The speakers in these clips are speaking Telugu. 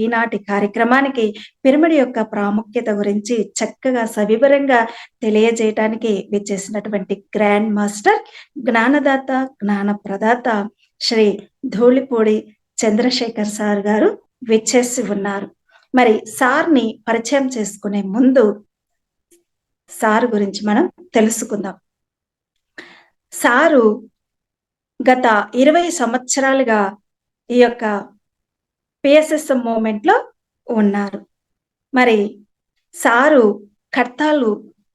ఈనాటి కార్యక్రమానికి పిరమిడ్ యొక్క ప్రాముఖ్యత గురించి చక్కగా సవివరంగా తెలియజేయటానికి విచ్చేసినటువంటి గ్రాండ్ మాస్టర్, జ్ఞానదాత, జ్ఞాన ప్రదాత శ్రీ ధూళిపూడి చంద్రశేఖర్ సార్ గారు విచ్చేసి ఉన్నారు. మరి సార్ని పరిచయం చేసుకునే ముందు సార్ గురించి మనం తెలుసుకుందాం. సారు గత 20 సంవత్సరాలుగా ఈ యొక్క పిఎస్ఎస్ఎం మూవ్‌మెంట్ లో ఉన్నారు. మరి సారు కర్తాలు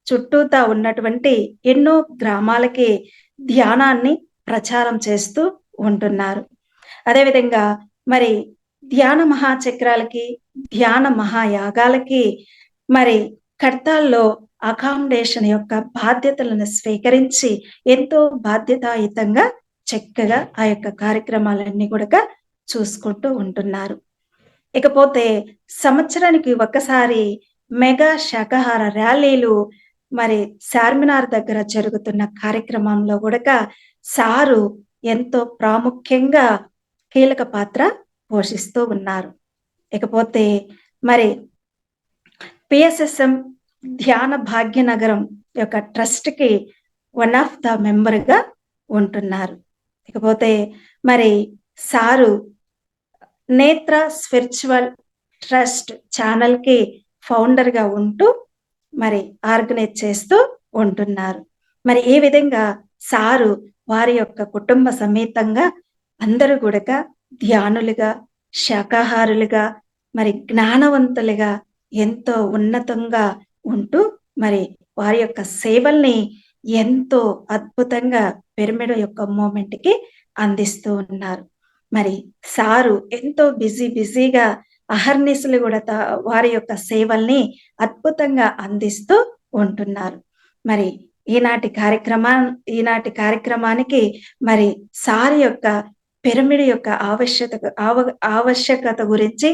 చుట్టూతా ఉన్నటువంటి ఎన్నో గ్రామాలకి ధ్యానాన్ని ప్రచారం చేస్తూ ఉంటున్నారు. అదేవిధంగా మరి ధ్యాన మహాచక్రాలకి, ధ్యాన మహాయాగాలకి మరి కర్తాల్లో అకామిడేషన్ యొక్క బాధ్యతలను స్వీకరించి ఎంతో బాధ్యతాయుతంగా చక్కగా ఆ యొక్క కార్యక్రమాలన్నీ కూడా చూసుకుంటూ ఉంటున్నారు. ఇకపోతే సంవత్సరానికి ఒక్కసారి మెగా శాకాహార ర్యాలీలు మరి చార్మినార్ దగ్గర జరుగుతున్న కార్యక్రమంలో కూడా సారు ఎంతో ప్రాముఖ్యంగా కీలక పాత్ర పోషిస్తూ ఉన్నారు. ఇకపోతే మరి పిఎస్ఎస్ఎం ధ్యాన భాగ్యనగరం యొక్క ట్రస్ట్ కి వన్ ఆఫ్ ద మెంబర్ గా ఉంటున్నారు. ఇకపోతే మరి సారు నేత్ర స్పిరిచువల్ ట్రస్ట్ ఛానల్ కి ఫౌండర్ గా ఉంటూ మరి ఆర్గనైజ్ చేస్తూ ఉంటున్నారు. మరి ఈ విధంగా సారు వారి యొక్క కుటుంబ సమేతంగా అందరూ కూడా ధ్యానులుగా, శాకాహారులుగా, మరి జ్ఞానవంతులుగా ఎంతో ఉన్నతంగా ఉంటూ మరి వారి యొక్క సేవల్ని ఎంతో అద్భుతంగా పిరమిడ్ యొక్క మూవ్‌మెంట్ కి అందిస్తూ ఉన్నారు. మరి సారు ఎంతో బిజీగా అహర్నిశలు కూడా వారి యొక్క సేవల్ని అద్భుతంగా అందిస్తూ ఉంటున్నారు. మరి ఈనాటి కార్యక్రమానికి మరి సార్ యొక్క పిరమిడ్ యొక్క ఆవశ్యకత గురించి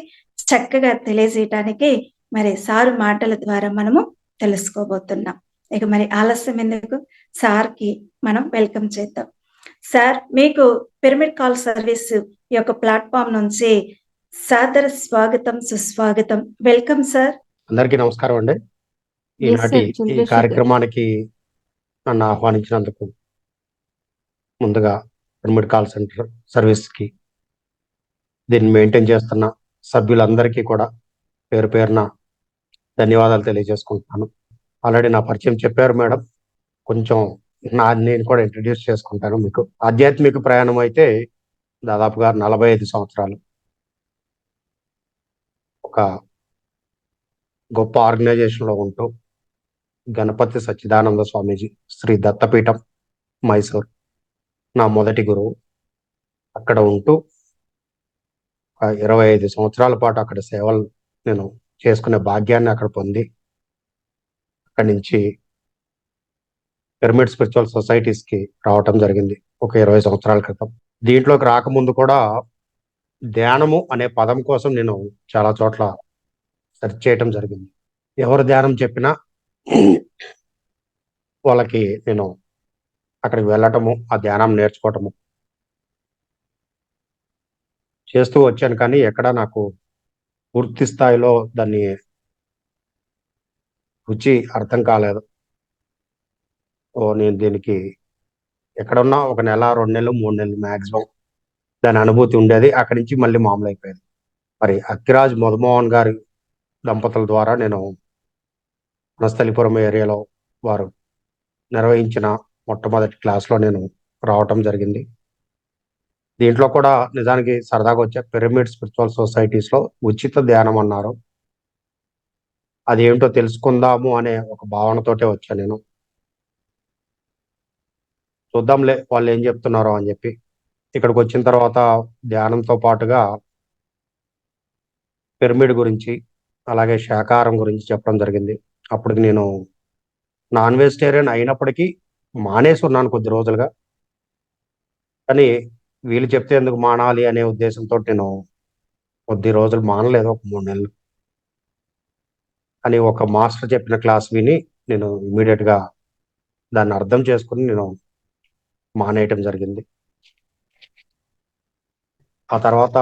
చక్కగా తెలియజేయటానికి మరి సారు మాటల ద్వారా మనము తెలుసుకోబోతున్నాం. ఇక మరి ఆలస్యం ఎందుకు, సార్కి మనం వెల్కమ్ చేద్దాం. సార్, మీకు పిరమిడ్ కాల్ సర్వీస్ యొక్క ప్లాట్ఫామ్ నుంచి సాదర స్వాగతం, సుస్వాగతం. Welcome sir. అందరికీ నమస్కారం అండి. ఈనాటి ఈ కార్యక్రమానికి నన్ను ఆహ్వానించినందుకు ముందుగా పిరమిడ్ కాల్ సెంటర్ సర్వీస్ కి, దీన్ని మెయింటైన్ చేస్తున్న సభ్యులందరికీ కూడా పేరు పేరున ధన్యవాదాలు తెలియజేసుకుంటున్నాను. ఆల్రెడీ నా పరిచయం చెప్పారు మేడం. కొంచెం నేను కూడా ఇంట్రడ్యూస్ చేసుకుంటాను. మీకు ఆధ్యాత్మిక ప్రయాణం అయితే దాదాపుగా 45 సంవత్సరాలు ఒక గొప్ప ఆర్గనైజేషన్ లో ఉంటూ గణపతి సచ్చిదానంద స్వామీజీ శ్రీ దత్తపీఠం మైసూర్ నా మొదటి గురువు. అక్కడ ఉంటూ 25 సంవత్సరాల పాటు అక్కడ సేవలు నేను చేసుకునే భాగ్యాన్ని అక్కడ పొంది, అక్కడి నుంచి పిరమిడ్ స్పిరిచువల్ సొసైటీస్ కి రావటం జరిగింది ఒక 20 సంవత్సరాల క్రితం. దీంట్లోకి రాకముందు కూడా ధ్యానము అనే పదం కోసం నేను చాలా చోట్ల సెర్చ్ చేయటం జరిగింది. ఎవరు ధ్యానం చెప్పినా వాళ్ళకి నేను అక్కడికి వెళ్ళటము, ఆ ధ్యానం నేర్చుకోవటము చేస్తూ వచ్చాను. కానీ ఎక్కడా నాకు పూర్తి స్థాయిలో దాన్ని రుచి అర్థం కాలేదు. నేను దీనికి ఎక్కడున్నా ఒక నెల, 2 నెలలు, 3 నెలలు మ్యాక్సిమం దాని అనుభూతి ఉండేది. అక్కడి నుంచి మళ్ళీ మామూలు అయిపోయింది. మరి అక్కిరాజ్ మధుమోహన్ గారి దంపతుల ద్వారా నేను వనస్థలిపురం ఏరియాలో వారు నిర్వహించిన మొట్టమొదటి క్లాస్లో నేను రావటం జరిగింది. దీంట్లో కూడా నిజానికి సరదాగా వచ్చే పిరమిడ్ స్పిరిచువల్ సొసైటీస్ లో ఉచిత ధ్యానం అన్నారు. అదేంటో తెలుసుకుందాము అనే ఒక భావనతోటే వచ్చాను నేను. చూద్దాంలే వాళ్ళు ఏం చెప్తున్నారో అని చెప్పి ఇక్కడికి వచ్చిన తర్వాత ధ్యానంతో పాటుగా పిరమిడ్ గురించి, అలాగే శాకాహారం గురించి చెప్పడం జరిగింది. అప్పటికి నేను నాన్ వెజిటేరియన్ అయినప్పటికీ మానేసి ఉన్నాను కొద్ది రోజులుగా. కానీ వీళ్ళు చెప్తే ఎందుకు మానాలి అనే ఉద్దేశంతో నేను కొద్ది రోజులు మానలేదు, ఒక 3 నెలలు. అని ఒక మాస్టర్ చెప్పిన క్లాస్ విని నేను ఇమీడియట్ గా దాన్ని అర్థం చేసుకుని నేను మానేయటం జరిగింది. ఆ తర్వాత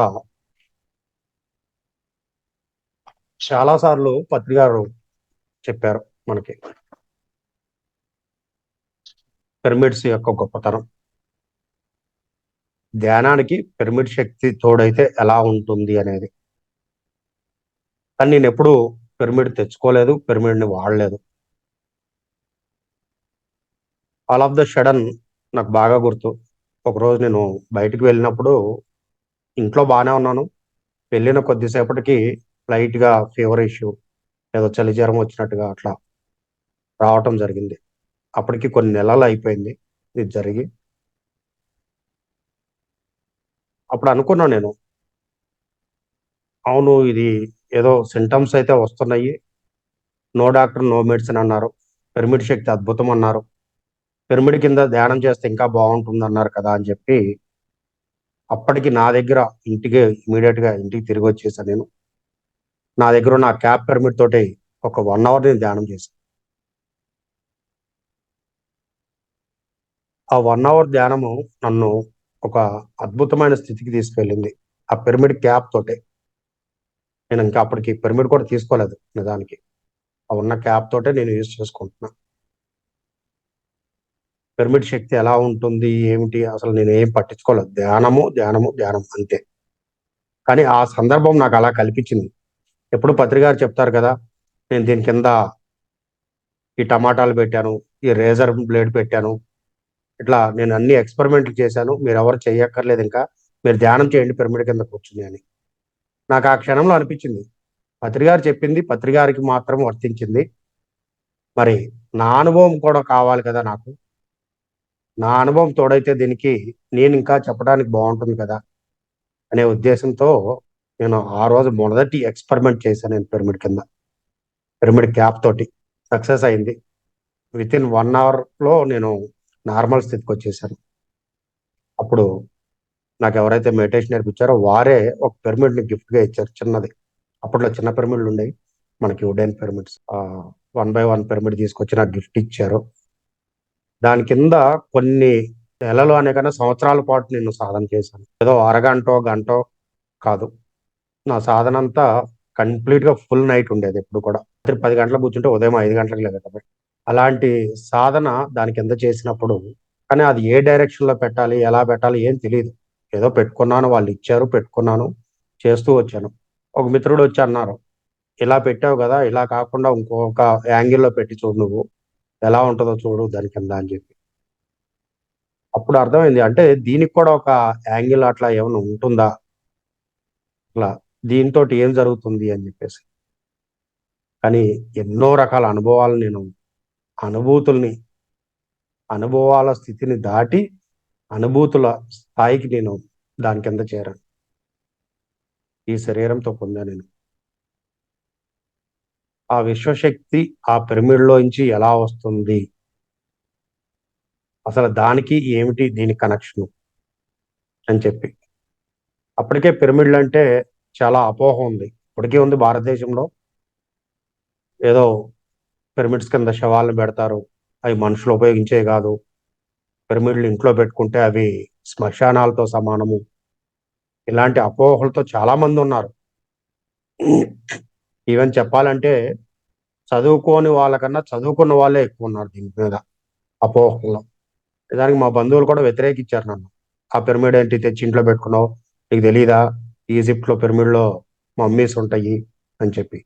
చాలా సార్లు పత్రి గారు చెప్పారు మనకి పిరమిడ్స్ యొక్క గొప్పతనం, ధ్యానానికి పిరమిడ్ శక్తి తోడైతే ఎలా ఉంటుంది అనేది. కానీ నేను ఎప్పుడు పిరమిడ్ తెచ్చుకోలేదు, పిరమిడ్ని వాడలేదు. ఆల్ ఆఫ్ ద సడన్ నాకు బాగా గుర్తు, ఒకరోజు నేను బయటికి వెళ్ళినప్పుడు ఇంట్లో బాగానే ఉన్నాను. వెళ్ళిన కొద్దిసేపటికి లైట్గా ఫీవర్ ఇష్యూ, ఏదో చలి జ్వరం వచ్చినట్టుగా అట్లా రావటం జరిగింది. అప్పటికి కొన్ని నెలలు అయిపోయింది ఇది జరిగి. అప్పుడు అనుకున్నా నేను, అవును ఇది ఏదో సింటమ్స్ అయితే వస్తున్నాయి, నో డాక్టర్ నో మెడిసిన్ అన్నారు, పిరమిడ్ శక్తి అద్భుతం అన్నారు, పిరమిడ్ కింద ధ్యానం చేస్తే ఇంకా బాగుంటుంది అన్నారు కదా అని చెప్పి అప్పటికి నా దగ్గర ఇంటికి ఇమీడియట్ గా ఇంటికి తిరిగి వచ్చేసాను. నేను నా దగ్గర ఉన్న క్యాప్ పిరమిడ్ తోటి ఒక 1 అవర్ నేను ధ్యానం చేశాను. ఆ 1 అవర్ ధ్యానము నన్ను ఒక అద్భుతమైన స్థితికి తీసుకెళ్ళింది. ఆ పిరమిడ్ క్యాప్ తోటే. నేను ఇంకా అప్పటికి పిరమిడ్ కూడా తీసుకోలేదు నిజానికి. ఆ ఉన్న క్యాప్ తోటే నేను యూజ్ చేసుకుంటున్నా. పిరమిడ్ శక్తి ఎలా ఉంటుంది ఏమిటి అసలు నేను ఏం పట్టించుకోలేదు, ధ్యానము ధ్యానము ధ్యానం అంతే. కానీ ఆ సందర్భం నాకు అలా కల్పించింది. ఎప్పుడు పత్రి గారు చెప్తారు కదా, నేను దీని కింద ఈ టమాటాలు పెట్టాను, ఈ రేజర్ బ్లేడ్ పెట్టాను, ఇట్లా నేను అన్ని ఎక్స్పెరిమెంట్లు చేశాను, మీరు ఎవరు చెయ్యక్కర్లేదు, ఇంకా మీరు ధ్యానం చేయండి పిరమిడ్ కింద కూర్చుని అని. నాకు ఆ క్షణంలో అనిపించింది, పత్రి గారు చెప్పింది పత్రి గారికి మాత్రం వర్తించింది, మరి నా అనుభవం కూడా కావాలి కదా నాకు. నా అనుభవం తోడైతే దీనికి నేను ఇంకా చెప్పడానికి బాగుంటుంది కదా అనే ఉద్దేశంతో నేను ఆ రోజు మొదటి ఎక్స్పెరిమెంట్ చేశాను. నేను పిరమిడ్ కింద, పిరమిడ్ క్యాప్ తోటి సక్సెస్ అయింది. విత్ ఇన్ 1 అవర్ లో నేను నార్మల్ స్థితికి వచ్చేసాను. అప్పుడు నాకు ఎవరైతే మెడిటేషన్ నేర్పించారో వారే ఒక పిరమిడ్ ని గిఫ్ట్ గా ఇచ్చారు, చిన్నది. అప్పట్లో చిన్న పిరమిడ్లు ఉండేవి మనకి, వుడెన్ పిరమిడ్స్. 1 by 1 పిరమిడ్ తీసుకొచ్చి నాకు గిఫ్ట్ ఇచ్చారు. దాని కింద కొన్ని నెలలు అనే కన్నా సంవత్సరాల పాటు నేను సాధన చేశాను. ఏదో అరగంటో గంటో కాదు, నా సాధన అంతా కంప్లీట్ గా ఫుల్ నైట్ ఉండేది. ఎప్పుడు కూడా 10 గంటలకు కూర్చుంటే ఉదయం 5 గంటలకు లేకపోతే అలాంటి సాధన దాని కింద చేసినప్పుడు, కానీ అది ఏ డైరెక్షన్ లో పెట్టాలి ఎలా పెట్టాలి ఏం తెలియదు. ఏదో పెట్టుకున్నాను, వాళ్ళు ఇచ్చారు, పెట్టుకున్నాను, చేస్తూ వచ్చాను. ఒక మిత్రుడు వచ్చి అన్నారు, ఇలా పెట్టావు కదా, ఇలా కాకుండా ఇంకొక యాంగిల్లో పెట్టి చూడు, నువ్వు ఎలా ఉంటుందో చూడు దాని కింద అని చెప్పి. అప్పుడు అర్థమైంది, అంటే దీనికి కూడా ఒక యాంగిల్ అట్లా ఏమైనా ఉంటుందా, అట్లా దీంతో ఏం జరుగుతుంది అని చెప్పేసి. కానీ ఎన్నో రకాల అనుభవాలు, నేను అనుభూతుల్ని, అనుభవాల స్థితిని దాటి అనుభూతుల స్థాయికి నేను దాని కింద చేరాను. ఈ శరీరంతో పొందా నేను ఆ విశ్వశక్తి. ఆ పిరమిడ్ లోంచి ఎలా వస్తుంది, అసలు దానికి ఏమిటి దీని కనెక్షన్ అని చెప్పి. అప్పటికే పిరమిడ్లు అంటే చాలా అపోహ ఉంది, ఇప్పటికే ఉంది భారతదేశంలో. ఏదో పిరమిడ్స్ కింద శవాలను పెడతారు, అవి మనుషులు ఉపయోగించే కాదు, పిరమిడ్లు ఇంట్లో పెట్టుకుంటే అవి శ్మశానాలతో సమానము, ఇలాంటి అపోహలతో చాలా మంది ఉన్నారు. ఈవెన్ చెప్పాలంటే చదువుకోని వాళ్ళకన్నా చదువుకున్న వాళ్ళే ఎక్కువ ఉన్నారు దీని మీద అపోహల్లో. దానికి మా బంధువులు కూడా వ్యతిరేకించారు నన్ను. ఆ పిరమిడ్ ఏంటి తెచ్చి ఇంట్లో పెట్టుకున్నావు, నీకు తెలీదా ఈజిప్ట్ లో పిరమిడ్ లో మమ్మీస్ ఉంటాయి అని చెప్పి.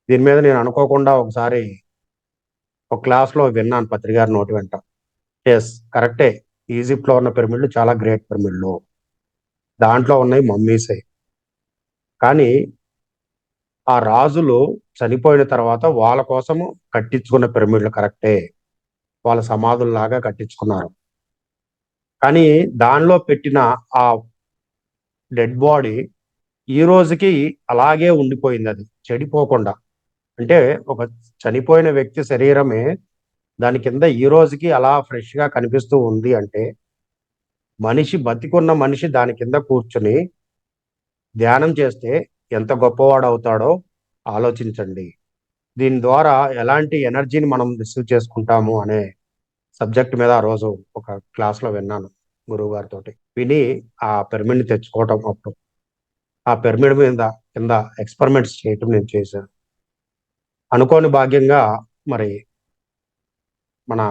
దీని మీద నేను అనుకోకుండా ఒకసారి ఒక క్లాస్ లో విన్నాను పత్రికారి నోటి వెంట. ఎస్ కరెక్టే, ఈజిప్ట్ లో ఉన్న పిరమిడ్లు చాలా గ్రేట్ పిరమిడ్లు, దాంట్లో ఉన్నాయి మమ్మీసే. కానీ ఆ రాజులు చనిపోయిన తర్వాత వాళ్ళ కోసము కట్టించుకున్న పిరమిడ్లు కరెక్టే, వాళ్ళ సమాధుల్లాగా కట్టించుకున్నారు. కానీ దానిలో పెట్టిన ఆ డెడ్ బాడీ ఈ రోజుకి అలాగే ఉండిపోయింది, అది చెడిపోకుండా. అంటే ఒక చనిపోయిన వ్యక్తి శరీరమే దాని కింద ఈ రోజుకి అలా ఫ్రెష్ గా కనిపిస్తూ ఉంది అంటే, మనిషి, బతికున్న మనిషి దాని కింద కూర్చుని ధ్యానం చేస్తే ఎంత గొప్పవాడు అవుతాడో ఆలోచించండి. దీని ద్వారా ఎలాంటి ఎనర్జీని మనం రిసీవ్ చేసుకుంటాము అనే సబ్జెక్ట్ మీద ఆ రోజు ఒక క్లాస్ లో విన్నాను గురువు గారితో. విని ఆ పిరమిడ్ ని తెచ్చుకోవటం, అప్పుడు ఆ పిరమిడ్ మీద కింద ఎక్స్పెరిమెంట్స్ చేయటం నేను చేశాను. అనుకోని భాగ్యంగా మరి మన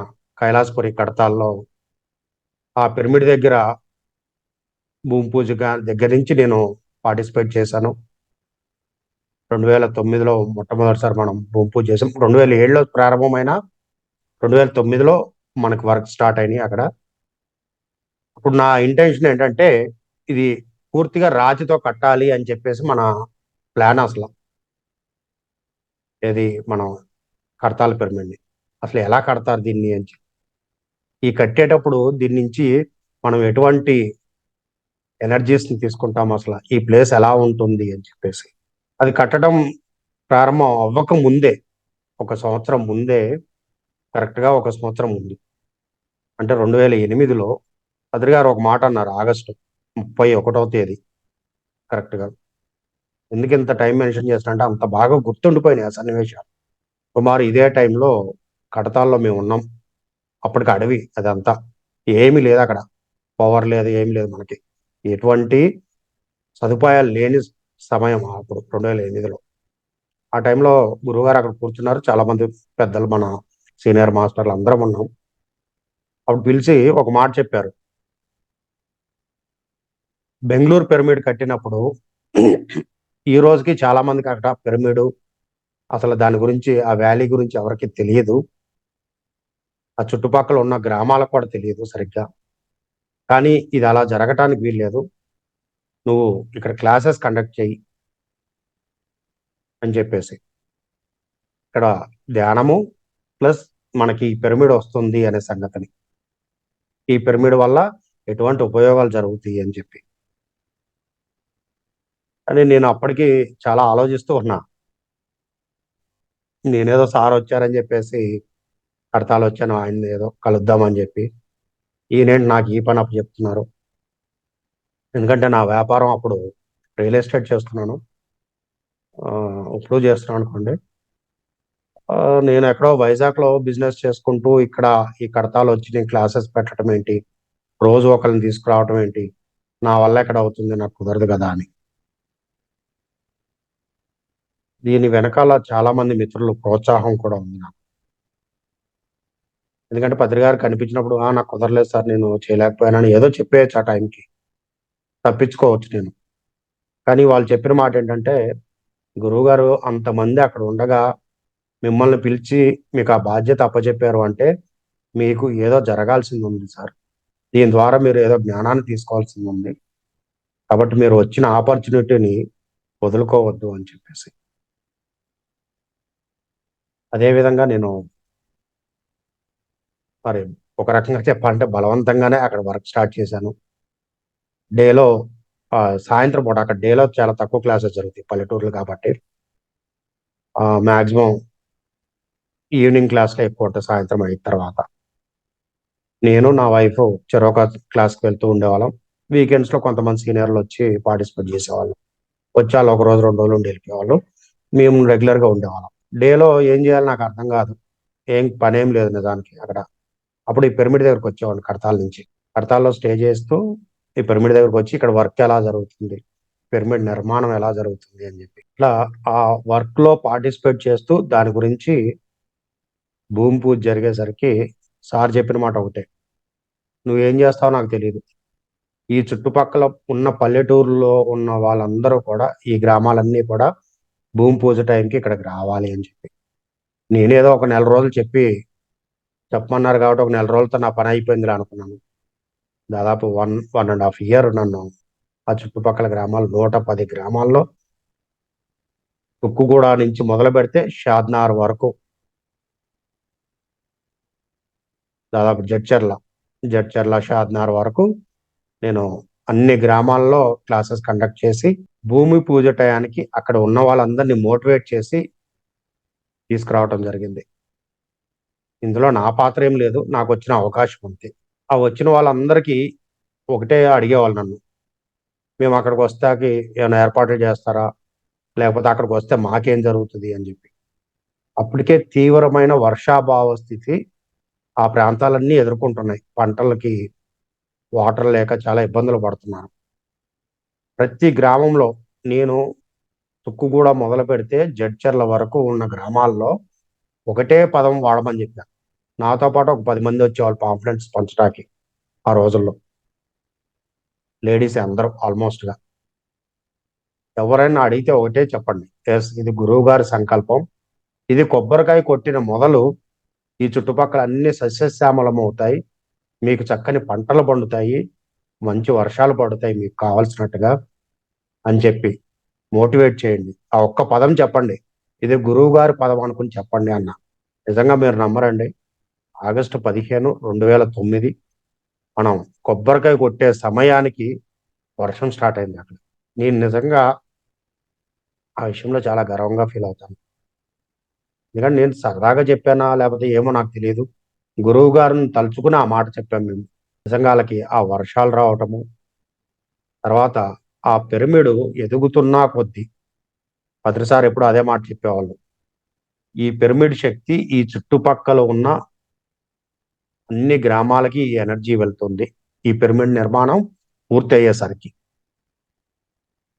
కైలాసపురి కడతాల్లో ఆ పిరమిడ్ దగ్గర భూమి పూజ దగ్గర నుంచి నేను పార్టిసిపేట్ చేశాను. 2009లో మొట్టమొదటిసారి మనం భూమి పూజ చేసాం. 2007లో ప్రారంభమైన 2009లో మనకి వర్క్ స్టార్ట్ అయినాయి అక్కడ. ఇప్పుడు నా ఇంటెన్షన్ ఏంటంటే ఇది పూర్తిగా రాతితో కట్టాలి అని చెప్పేసి మన ప్లాన్ అసలు. ఏది మనం కడతాల పిరమిడ్ని అసలు ఎలా కడతారు దీన్ని అని చెప్పి. ఈ కట్టేటప్పుడు దీని నుంచి మనం ఎటువంటి ఎనర్జీస్ని తీసుకుంటాం, అసలు ఈ ప్లేస్ ఎలా ఉంటుంది అని చెప్పేసి. అది కట్టడం ప్రారంభం అవ్వక ముందే, 1 సంవత్సరం ముందే, కరెక్ట్గా 1 సంవత్సరం ముందు అంటే 2008లో పద్రి గారు ఒక మాట అన్నారు. ఆగస్టు 31వ తేదీ కరెక్ట్గా. ఎందుకు ఇంత టైం మెన్షన్ చేస్తానంటే అంత బాగా గుర్తుండిపోయినాయి ఆ సన్నివేశాలు. సుమారు ఇదే టైంలో కడతాల్లో మేము ఉన్నాం. అప్పటికి అడవి అదంతా, ఏమీ లేదు అక్కడ, పవర్ లేదు, ఏమి లేదు, మనకి ఎటువంటి సదుపాయాలు లేని సమయం అప్పుడు 2008లో. ఆ టైంలో గురువుగారు అక్కడ కూర్చున్నారు, చాలా మంది పెద్దలు, మన సీనియర్ మాస్టర్లు అందరం ఉన్నాం. అప్పుడు పిలిచి ఒక మాట చెప్పారు. బెంగళూరు పిరమిడ్ కట్టినప్పుడు ఈ రోజుకి చాలా మందికి అక్కడ పిరమిడ్ అసలు దాని గురించి, ఆ వ్యాలీ గురించి ఎవరికి తెలియదు. ఆ చుట్టుపక్కల ఉన్న గ్రామాలకు కూడా తెలియదు సరిగ్గా. కానీ ఇది అలా జరగటానికి వీల్లేదు. నువ్వు ఇక్కడ క్లాసెస్ కండక్ట్ చేయి అని చెప్పేసి, ఇక్కడ ధ్యానము ప్లస్ మనకి పిరమిడ్ వస్తుంది అనే సంగతిని, ఈ పిరమిడ్ వల్ల ఎటువంటి ఉపయోగాలు జరుగుతాయి అని చెప్పి. అని నేను అప్పటికి చాలా ఆలోచిస్తూ ఉన్నా. నేనేదో సార్ వచ్చారని చెప్పేసి కడతాలు వచ్చాను, ఆయన ఏదో కలుద్దామని చెప్పి, ఈయనేంటి నాకు ఈ పని అప్పు చెప్తున్నారు. ఎందుకంటే నా వ్యాపారం అప్పుడు రియల్ ఎస్టేట్ చేస్తున్నాను, ఇప్పుడు చేస్తున్నాను అనుకోండి. నేను ఎక్కడో వైజాగ్లో బిజినెస్ చేసుకుంటూ ఇక్కడ ఈ కడతాలు వచ్చి నేను క్లాసెస్ పెట్టడం ఏంటి, రోజు ఒకరిని తీసుకురావడం ఏంటి, నా వల్ల ఎక్కడ అవుతుంది, నాకు కుదరదు కదా అని. దీని వెనకాల చాలా మంది మిత్రులు ప్రోత్సాహం కూడా ఉంది నాకు. ఎందుకంటే పత్రి గారు కనిపించినప్పుడు నాకు కుదరలేదు సార్, నేను చేయలేకపోయానని ఏదో చెప్పేయచ్చు, ఆ టైంకి తప్పించుకోవచ్చు నేను. కానీ వాళ్ళు చెప్పిన మాట ఏంటంటే, గురువు గారు అంతమంది అక్కడ ఉండగా మిమ్మల్ని పిలిచి మీకు ఆ బాధ్యత అప్పచెప్పారు అంటే మీకు ఏదో జరగాల్సింది ఉంది సార్, దీని ద్వారా మీరు ఏదో జ్ఞానాన్ని తీసుకోవాల్సింది ఉంది, కాబట్టి మీరు వచ్చిన ఆపర్చునిటీని వదులుకోవద్దు అని చెప్పేసి. అదేవిధంగా నేను మరి ఒక రకంగా చెప్పాలంటే బలవంతంగానే అక్కడ వర్క్ స్టార్ట్ చేశాను. డేలో సాయంత్రం పూట అక్కడ డేలో చాలా తక్కువ క్లాసెస్ జరుగుతాయి పల్లెటూర్లు కాబట్టి. మ్యాక్సిమం ఈవినింగ్ క్లాస్లో ఎక్కువ ఉంటుంది, సాయంత్రం అయిన తర్వాత. నేను నా వైఫ్ చెరొక క్లాస్కి వెళ్తూ ఉండేవాళ్ళం. వీకెండ్స్లో కొంతమంది సీనియర్లు వచ్చి పార్టిసిపేట్ చేసేవాళ్ళు. వచ్చి వాళ్ళు 1 రోజు 2 రోజులు ఉండి వెళ్ళిపోయేవాళ్ళు. మేము రెగ్యులర్గా ఉండేవాళ్ళం. డేలో ఏం చేయాలో నాకు అర్థం కాదు, ఏం పనేం లేదు నిజానికి అక్కడ. అప్పుడు ఈ పిరమిడ్ దగ్గరకు వచ్చేవాడిని కడతాల నుంచి. కడతాల్లో స్టే చేస్తూ ఈ పిరమిడ్ దగ్గరకు వచ్చి ఇక్కడ వర్క్ ఎలా జరుగుతుంది, పిరమిడ్ నిర్మాణం ఎలా జరుగుతుంది అని చెప్పి, ఇట్లా ఆ వర్క్లో పార్టిసిపేట్ చేస్తూ దాని గురించి భూమి పూజ జరిగేసరికి సార్ చెప్పిన మాట ఒకటే, నువ్వేం చేస్తావో నాకు తెలియదు, ఈ చుట్టుపక్కల ఉన్న పల్లెటూరులో ఉన్న వాళ్ళందరూ కూడా, ఈ గ్రామాలన్నీ కూడా భూమి పూజ టైంకి ఇక్కడికి రావాలి అని చెప్పి. నేనేదో ఒక నెల రోజులు చెప్పమన్నారు కాబట్టి ఒక నెల రోజులతో నా పని అయిపోయిందిలే అనుకున్నాను. దాదాపు 1.5 ఇయర్ నన్ను ఆ చుట్టుపక్కల గ్రామాలు 110 గ్రామాల్లో, తుక్కుగూడ నుంచి మొదలు పెడితే షాద్నార్ వరకు, దాదాపు జడ్చర్ల షాద్నార్ వరకు నేను అన్ని గ్రామాల్లో క్లాసెస్ కండక్ట్ చేసి భూమి పూజ టయానికి అక్కడ ఉన్న వాళ్ళందరినీ మోటివేట్ చేసి తీసుకురావటం జరిగింది. ఇందులో నా పాత్ర ఏం లేదు, నాకు వచ్చిన అవకాశం అంతే. ఆ వచ్చిన వాళ్ళందరికీ ఒకటే అడిగేవాళ్ళు నన్ను, మేము అక్కడికి వస్తాకి ఏమైనా ఏర్పాట్లు చేస్తారా, లేకపోతే అక్కడికి వస్తే మాకేం జరుగుతుంది అని చెప్పి. అప్పటికే తీవ్రమైన వర్షాభావ స్థితి ఆ ప్రాంతాలన్నీ ఎదుర్కొంటున్నాయి. పంటలకి వాటర్ లేక చాలా ఇబ్బందులు పడుతున్నారు. ప్రతి గ్రామంలో నేను తుక్కుగూడ మొదలు పెడితే జడ్చర్ల వరకు ఉన్న గ్రామాల్లో ఒకటే పదం వాడమని చెప్పాను. నాతో పాటు ఒక 10 మంది వచ్చేవాళ్ళు పాంఫ్లెట్స్ పంచడానికి ఆ రోజుల్లో. లేడీస్ అందరూ ఆల్మోస్ట్గా. ఎవరైనా అడిగితే ఒకటే చెప్పండి, ఎస్ ఇది గురువు గారి సంకల్పం, ఇది కొబ్బరికాయ కొట్టిన మొదలు ఈ చుట్టుపక్కల అన్ని సస్యశ్యామలం అవుతాయి, మీకు చక్కని పంటలు పండుతాయి, మంచి వర్షాలు పడుతాయి మీకు కావాల్సినట్టుగా అని చెప్పి మోటివేట్ చేయండి. ఆ ఒక్క పదం చెప్పండి, ఇది గురువు గారి పదం అనుకుని చెప్పండి అన్న. నిజంగా మీరు నమ్మరండి, ఆగస్టు 15, 2009 మనం కొబ్బరికాయ కొట్టే సమయానికి వర్షం స్టార్ట్ అయింది అక్కడ. నేను నిజంగా ఆ విషయంలో చాలా గర్వంగా ఫీల్ అవుతాను. ఎందుకంటే నేను సరదాగా చెప్పానా లేకపోతే ఏమో నాకు తెలియదు, గురువు గారిని తలుచుకుని ఆ మాట చెప్పాం మేము. నిజంగా వాళ్ళకి ఆ వర్షాలు రావటము, తర్వాత ఆ పిరమిడ్ ఎదుగుతున్నా కొద్దీ ప్రతిసారి ఎప్పుడు అదే మాట చెప్పేవాళ్ళు, ఈ పిరమిడ్ శక్తి ఈ చుట్టుపక్కల ఉన్న అన్ని గ్రామాలకి ఈ ఎనర్జీ వెళ్తుంది ఈ పిరమిడ్ నిర్మాణం పూర్తి అయ్యేసరికి.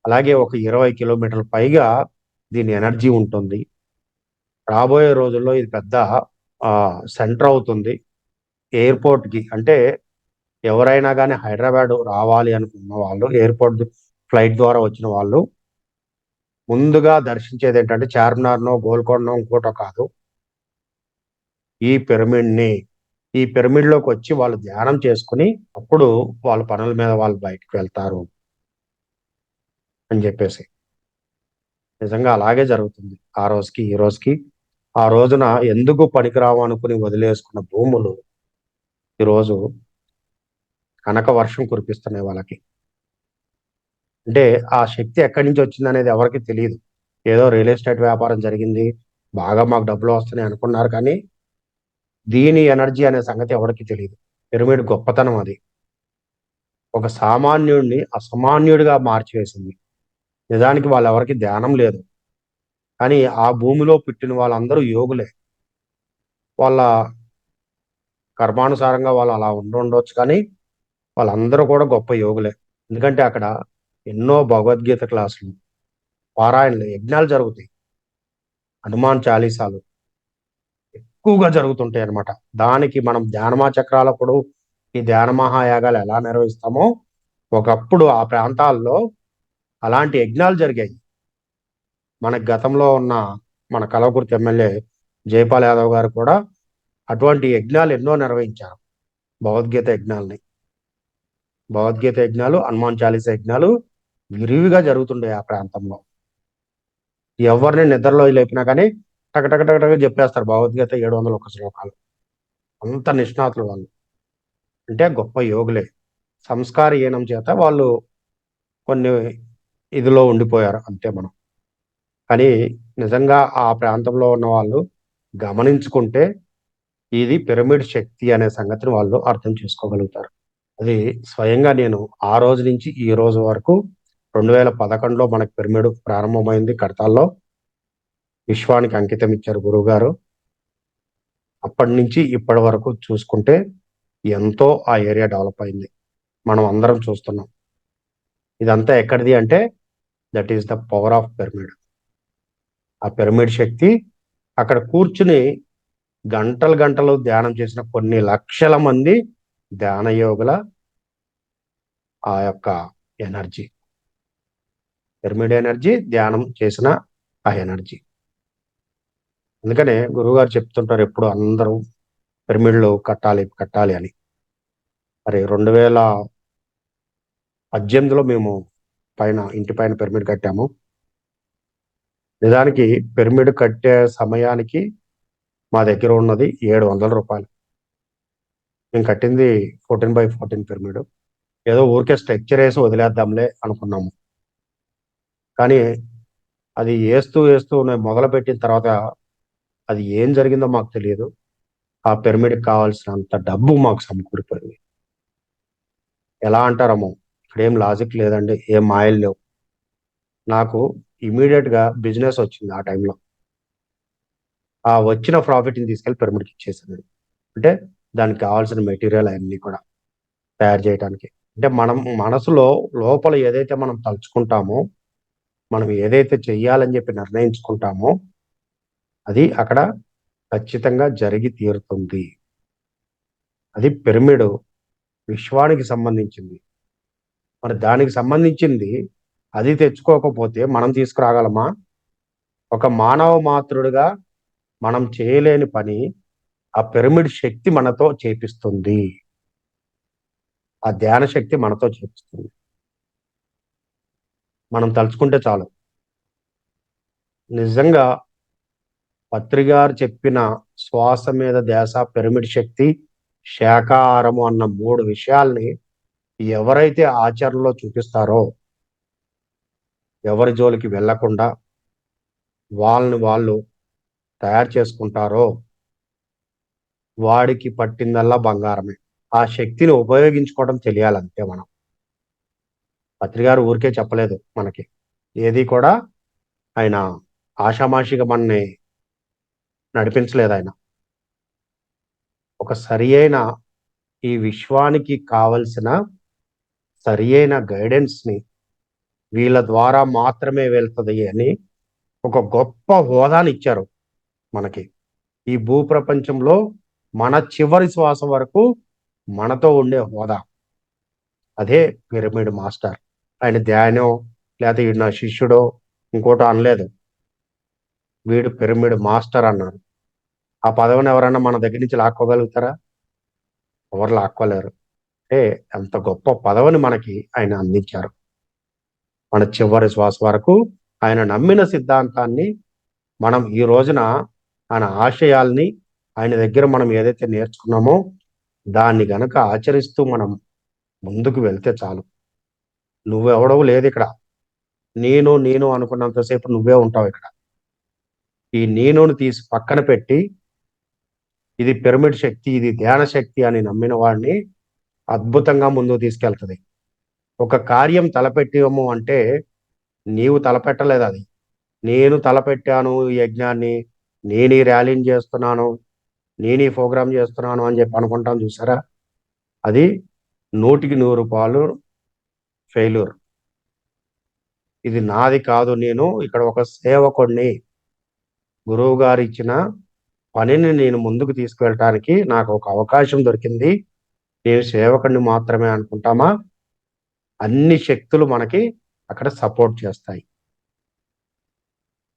అలాగే ఒక 20 కిలోమీటర్ల పైగా దీని ఎనర్జీ ఉంటుంది. రాబోయే రోజుల్లో ఇది పెద్ద సెంటర్ అవుతుంది ఎయిర్పోర్ట్కి. అంటే ఎవరైనా కానీ హైదరాబాద్ రావాలి అనుకున్న వాళ్ళు, ఎయిర్పోర్ట్ ఫ్లైట్ ద్వారా వచ్చిన వాళ్ళు ముందుగా దర్శించేది ఏంటంటే చార్మినార్నో గోల్కొండనో ఇంకోటో కాదు, ఈ పిరమిడ్ని. ఈ పిరమిడ్లోకి వచ్చి వాళ్ళు ధ్యానం చేసుకుని అప్పుడు వాళ్ళ పనుల మీద వాళ్ళు బయటకు వెళ్తారు అని చెప్పేసి. నిజంగా అలాగే జరుగుతుంది ఆ రోజుకి ఈ రోజుకి. ఆ రోజున ఎందుకు పనికిరావు అనుకుని వదిలేసుకున్న భూములు ఈరోజు కనక వర్షం కురిపిస్తున్నాయి వాళ్ళకి. అంటే ఆ శక్తి ఎక్కడి నుంచి వచ్చింది అనేది ఎవరికి తెలియదు. ఏదో రియల్ ఎస్టేట్ వ్యాపారం జరిగింది, బాగా మాకు డబ్బులు వస్తున్నాయి అనుకున్నారు, కానీ దీని ఎనర్జీ అనే సంగతి ఎవరికి తెలియదు. పిరమిడ్ గొప్పతనం అది. ఒక సామాన్యుడిని అసామాన్యుడిగా మార్చివేసింది. నిజానికి వాళ్ళెవరికి ధ్యానం లేదు, కానీ ఆ భూమిలో పుట్టిన వాళ్ళందరూ యోగులే. వాళ్ళ కర్మానుసారంగా వాళ్ళు అలా ఉండొచ్చు, కానీ వాళ్ళందరూ కూడా గొప్ప యోగులే. ఎందుకంటే అక్కడ ఎన్నో భగవద్గీత క్లాసులు, పారాయణలు, యజ్ఞాలు జరుగుతాయి. హనుమాన్ చాలీసాలు ఎక్కువగా జరుగుతుంటాయి అన్నమాట. దానికి మనం ధ్యానమా చక్రాలప్పుడు ఈ ధ్యాన మహాయాగాలు ఎలా నిర్వహిస్తామో ఒకప్పుడు ఆ ప్రాంతాల్లో అలాంటి యజ్ఞాలు జరిగాయి. మనకి గతంలో ఉన్న మన కల్వకుర్తి ఎమ్మెల్యే జైపాల్ యాదవ్ గారు కూడా అటువంటి యజ్ఞాలు ఎన్నో నిర్వహించారు. భగవద్గీత యజ్ఞాలని, భగవద్గీత యజ్ఞాలు, హనుమాన్ చాలీసా యజ్ఞాలు విరివిగా జరుగుతుండే ఆ ప్రాంతంలో. ఎవరిని నిద్రలో లేపినా కానీ టక టక టక టక చెప్పేస్తారు భగవద్గీత 701 శ్లోకాలు. అంత నిష్ణాతులు వాళ్ళు. అంటే గొప్ప యోగులే. సంస్కారహీనం చేత వాళ్ళు కొన్ని ఇదిలో ఉండిపోయారు అంతే మనం. కానీ నిజంగా ఆ ప్రాంతంలో ఉన్న వాళ్ళు గమనించుకుంటే ఇది పిరమిడ్ శక్తి అనే సంగతిని వాళ్ళు అర్థం చేసుకోగలుగుతారు. అది స్వయంగా నేను ఆ రోజు నుంచి ఈ రోజు వరకు 2011లో మనకి పిరమిడ్ ప్రారంభమైంది కడతాల్లో. విశ్వానికి అంకితం ఇచ్చారు గురువు గారు. అప్పటి నుంచి ఇప్పటి వరకు చూసుకుంటే ఎంతో ఆ ఏరియా డెవలప్ అయింది. మనం అందరం చూస్తున్నాం. ఇదంతా ఎక్కడిది అంటే that is the power of pyramid. ఆ పిరమిడ్ శక్తి అక్కడ కూర్చుని గంటలు గంటలు ధ్యానం చేసిన కొన్ని లక్షల మంది ధ్యాన యోగుల ఆ యొక్క ఎనర్జీ, పిరమిడ్ ఎనర్జీ, ధ్యానం చేసిన ఆ ఎనర్జీ. అందుకనే గురువుగారు చెప్తుంటారు ఎప్పుడు అందరూ పిరమిడ్లు కట్టాలి కట్టాలి అని. మరి 2018లో మేము ఇంటి పైన పిరమిడ్ కట్టాము. నిజానికి పిరమిడ్ కట్టే సమయానికి మా దగ్గర ఉన్నది 700 రూపాయలు. మేము కట్టింది 14x14 పిరమిడ్. ఏదో ఊరికే స్ట్రక్చర్ వేసి వదిలేద్దాంలే అనుకున్నాము. కానీ అది వేస్తూ వేస్తూ మొదలు పెట్టిన తర్వాత అది ఏం జరిగిందో మాకు తెలియదు. ఆ పిరమిడ్కి కావాల్సినంత డబ్బు మాకు సమకూరిపోయింది. ఎలా అంటారమ్మో, ఇక్కడ ఏం లాజిక్ లేదండి, ఏం మాయలు లేవు. నాకు ఇమీడియట్గా బిజినెస్ వచ్చింది ఆ టైంలో. ఆ వచ్చిన ప్రాఫిట్ని తీసుకెళ్ళి పిరమిడ్కి ఇచ్చేసాను. అంటే దానికి కావాల్సిన మెటీరియల్ అన్నీ కూడా తయారు చేయడానికి. అంటే మనం మనసులో లోపల ఏదైతే మనం తలుచుకుంటామో మనం ఏదైతే చెయ్యాలని చెప్పి నిర్ణయించుకుంటామో అది అక్కడ ఖచ్చితంగా జరిగి తీరుతుంది. అది పిరమిడ్ విశ్వానికి సంబంధించింది. మరి దానికి సంబంధించింది అది తెచ్చుకోకపోతే మనం తీసుకురాగలమా? ఒక మానవ మాతృడిగా మనం చేయలేని పని ఆ పిరమిడ్ శక్తి మనతో చేపిస్తుంది. ఆ ధ్యాన శక్తి మనతో చేపిస్తుంది. మనం తలుచుకుంటే చాలు. నిజంగా పత్రిగారు చెప్పిన శ్వాస మీద ధ్యాస, పిరమిడ్ శక్తి, శాకాహారము అన్న 3 విషయాల్ని ఎవరైతే ఆచరణలో చూపిస్తారో, ఎవరి జోలికి వెళ్లకుండా వాళ్ళని వాళ్ళు తయారు చేసుకుంటారో వాడికి పట్టిందల్లా బంగారమే. ఆ శక్తిని ఉపయోగించుకోవడం తెలియాలంతే మనం. పత్రిగారు ఊరికే చెప్పలేదు మనకి. ఏది కూడా ఆయన ఆషామాషిగా మనని నడిపించలేదు ఆయన. ఒక సరి అయిన ఈ విశ్వానికి కావలసిన సరి అయిన గైడెన్స్ ని వీళ్ళ ద్వారా మాత్రమే వెళ్తుంది అని ఒక గొప్ప హోదాని ఇచ్చారు మనకి. ఈ భూప్రపంచంలో మన చివరి శ్వాస వరకు మనతో ఉండే హోదా. అదే పిరమిడ్ మాస్టర్. ఆయన ధ్యానం లేకపోతే వీడు నా శిష్యుడో ఇంకోటో అనలేదు. వీడు పిరమిడ్ మాస్టర్ అన్నారు. ఆ పదవిని ఎవరైనా మన దగ్గర నుంచి లాక్కోగలుగుతారా? ఎవరు లాక్కోలేరు. అంటే అంత గొప్ప పదవిని మనకి ఆయన అందించారు. మన చివరి శ్వాస వరకు ఆయన నమ్మిన సిద్ధాంతాన్ని మనం ఈ రోజున ఆయన ఆశయాల్ని ఆయన దగ్గర మనం ఏదైతే నేర్చుకున్నామో దాన్ని గనక ఆచరిస్తూ మనం ముందుకు వెళ్తే చాలు. నువ్వెవడవు లేదు ఇక్కడ. నేను నేను అనుకున్నంతసేపు నువ్వే ఉంటావు ఇక్కడ. ఈ నేనుని తీసి పక్కన పెట్టి ఇది పిరమిడ్ శక్తి, ఇది ధ్యాన శక్తి అని నమ్మిన వాడిని అద్భుతంగా ముందుకు తీసుకెళ్తుంది. ఒక కార్యం తలపెట్టాము అంటే నీవు తలపెట్టలేదు అది. నేను తలపెట్టాను ఈ యజ్ఞాన్ని, నేను ఈ ర్యాలీని చేస్తున్నాను, నేను ఈ ప్రోగ్రామ్ చేస్తున్నాను అని చెప్పి అనుకుంటాం చూసారా? అది 100కి 100 ఫెయిల్యూర్. ఇది నాది కాదు, నేను ఇక్కడ ఒక సేవకుడిని, గురువు గారు ఇచ్చిన పనిని నేను ముందుకు తీసుకువెళ్ళటానికి నాకు ఒక అవకాశం దొరికింది, నేను సేవకుడిని మాత్రమే అనుకుంటామా అన్ని శక్తులు మనకి అక్కడ సపోర్ట్ చేస్తాయి.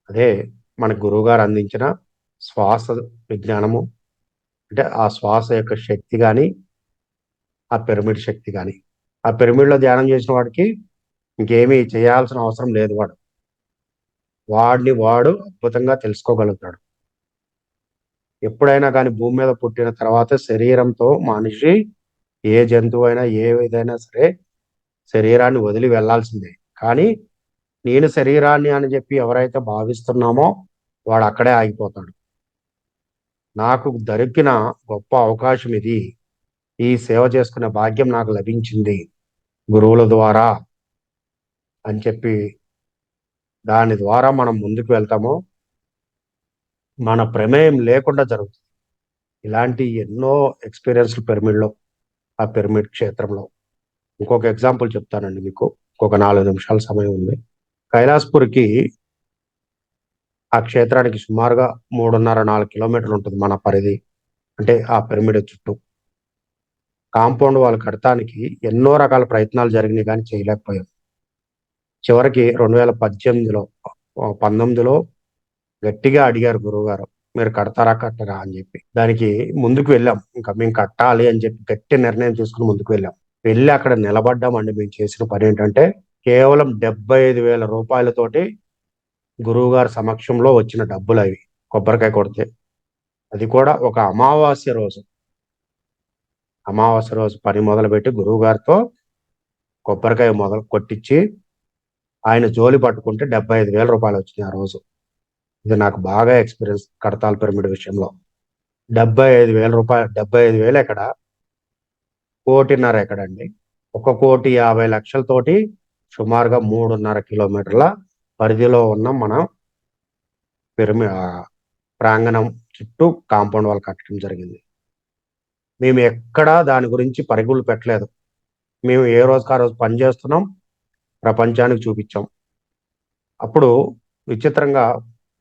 అదే మన గురువు గారు అందించిన శ్వాస విజ్ఞానము. అంటే ఆ శ్వాస యొక్క శక్తి కానీ ఆ పిరమిడ్ శక్తి కానీ. ఆ పిరమిడ్లో ధ్యానం చేసిన వాడికి ఇంకేమీ చేయాల్సిన అవసరం లేదు. వాడిని వాడు అద్భుతంగా తెలుసుకోగలుగుతాడు. ఎప్పుడైనా కానీ భూమి మీద పుట్టిన తర్వాత శరీరంతో మనిషి ఏ జంతువు అయినా ఏ ఏదైనా సరే శరీరాన్ని వదిలి వెళ్లాల్సిందే. కానీ నేను శరీరాన్ని అని చెప్పి ఎవరైతే భావిస్తున్నామో వాడు అక్కడే ఆగిపోతాడు. నాకు దొరికిన గొప్ప అవకాశం ఇది, ఈ సేవ చేసుకునే భాగ్యం నాకు లభించింది గురువుల ద్వారా అని చెప్పి దాని ద్వారా మనం ముందుకు వెళ్తామో మన ప్రమేయం లేకుండా జరుగుతుంది. ఇలాంటి ఎన్నో ఎక్స్పీరియన్స్లు పిరమిడ్లో, ఆ పిరమిడ్ క్షేత్రంలో. ఇంకొక ఎగ్జాంపుల్ చెప్తానండి మీకు. ఇంకొక 4 నిమిషాల సమయం ఉంది. కైలాస్పూర్కి ఆ క్షేత్రానికి సుమారుగా 3.5-4 కిలోమీటర్లు ఉంటుంది మన పరిధి. అంటే ఆ పిరమిడ్ చుట్టూ కాంపౌండ్ వాళ్ళు కడటానికి ఎన్నో రకాల ప్రయత్నాలు జరిగినాయి కానీ చేయలేకపోయాం. చివరికి 2018లో 19లో గట్టిగా అడిగారు గురువుగారు, మీరు కడతారా కట్టరా అని చెప్పి. దానికి ముందుకు వెళ్ళాం. ఇంకా మేము కట్టాలి అని చెప్పి గట్టి నిర్ణయం తీసుకుని ముందుకు వెళ్ళాం. వెళ్ళి అక్కడ నిలబడ్డామండి. మేము చేసిన పని ఏంటంటే కేవలం 75,000 రూపాయలతోటి గురువు గారి సమక్షంలో వచ్చిన డబ్బులు అవి, కొబ్బరికాయ కొడితే. అది కూడా ఒక అమావాస్య రోజు పని మొదలుపెట్టి గురువు గారితో కొబ్బరికాయ కొట్టించి ఆయన జోలి పట్టుకుంటే 75,000 రూపాయలు వచ్చినాయి ఆ రోజు. ఇది నాకు బాగా ఎక్స్పీరియన్స్ కడతాల్ పిరమిడ్ విషయంలో. 75,000 రూపాయలు. 75,000 ఎక్కడ, 1.5 కోటి ఎక్కడండి? 1,50,00,000తోటి సుమారుగా 3.5 కిలోమీటర్ల పరిధిలో ఉన్న మనం ప్రాంగణం చుట్టూ కాంపౌండ్ వాల్ కట్టడం జరిగింది. మేము ఎక్కడా దాని గురించి పరుగులు పెట్టలేదు. మేము ఏ రోజుకి ఆ రోజు పని చేస్తున్నాం, ప్రపంచానికి చూపించాం. అప్పుడు విచిత్రంగా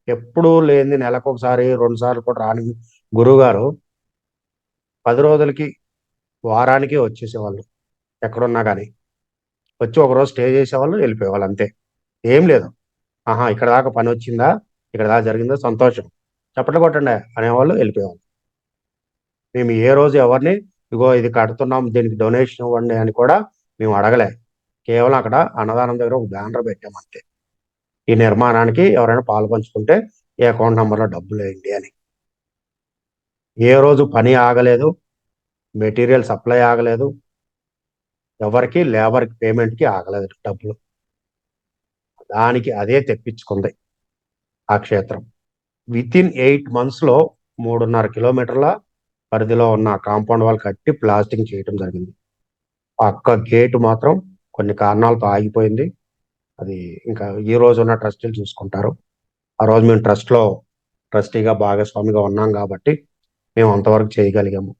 ఎప్పుడూ లేని నెలకు ఒకసారి 2 సార్లు కూడా రాని గురువుగారు 10 రోజులకి, వారానికి వచ్చేసేవాళ్ళు. ఎక్కడున్నా కానీ వచ్చి ఒకరోజు స్టే చేసేవాళ్ళు, వెళ్ళిపోయేవాళ్ళు అంతే. ఏం లేదు. ఆహా, ఇక్కడ దాకా పని వచ్చిందా, ఇక్కడ దాకా జరిగిందా, సంతోషం, చప్పట్లు కొట్టండి అనేవాళ్ళు, వెళ్ళిపోయేవాళ్ళు. మేము ఏ రోజు ఎవరిని ఇగో ఇది కడుతున్నాం దీనికి డొనేషన్ ఇవ్వండి అని కూడా మేము అడగలే. కేవలం అక్కడ అన్నదానం దగ్గర ఒక బ్యానర్ పెట్టాం అంతే. ఈ నిర్మాణానికి ఎవరైనా పాలు పంచుకుంటే ఈ అకౌంట్ నంబర్లో డబ్బులు వేయండి అని. ఏ రోజు పని ఆగలేదు, మెటీరియల్ సప్లై ఆగలేదు, ఎవరికి లేబర్కి పేమెంట్కి ఆగలేదు డబ్బులు. దానికి అదే తెప్పించుకుంది ఆ క్షేత్రం. వితిన్ 8 monthsలో 3.5 కిలోమీటర్ల పరిధిలో ఉన్న కాంపౌండ్ వాల్ కట్టి ప్లాస్టింగ్ చేయడం జరిగింది. పక్క గేటు మాత్రం కొన్ని కారణాలతో ఆగిపోయింది. అది ఇంకా ఈ రోజు ఉన్న ట్రస్టీలు చూసుకుంటారు. ఆ రోజు మేము ట్రస్ట్లో ట్రస్టీగా భాగస్వామిగా ఉన్నాం కాబట్టి మేము అంతవరకు చేయగలిగాము.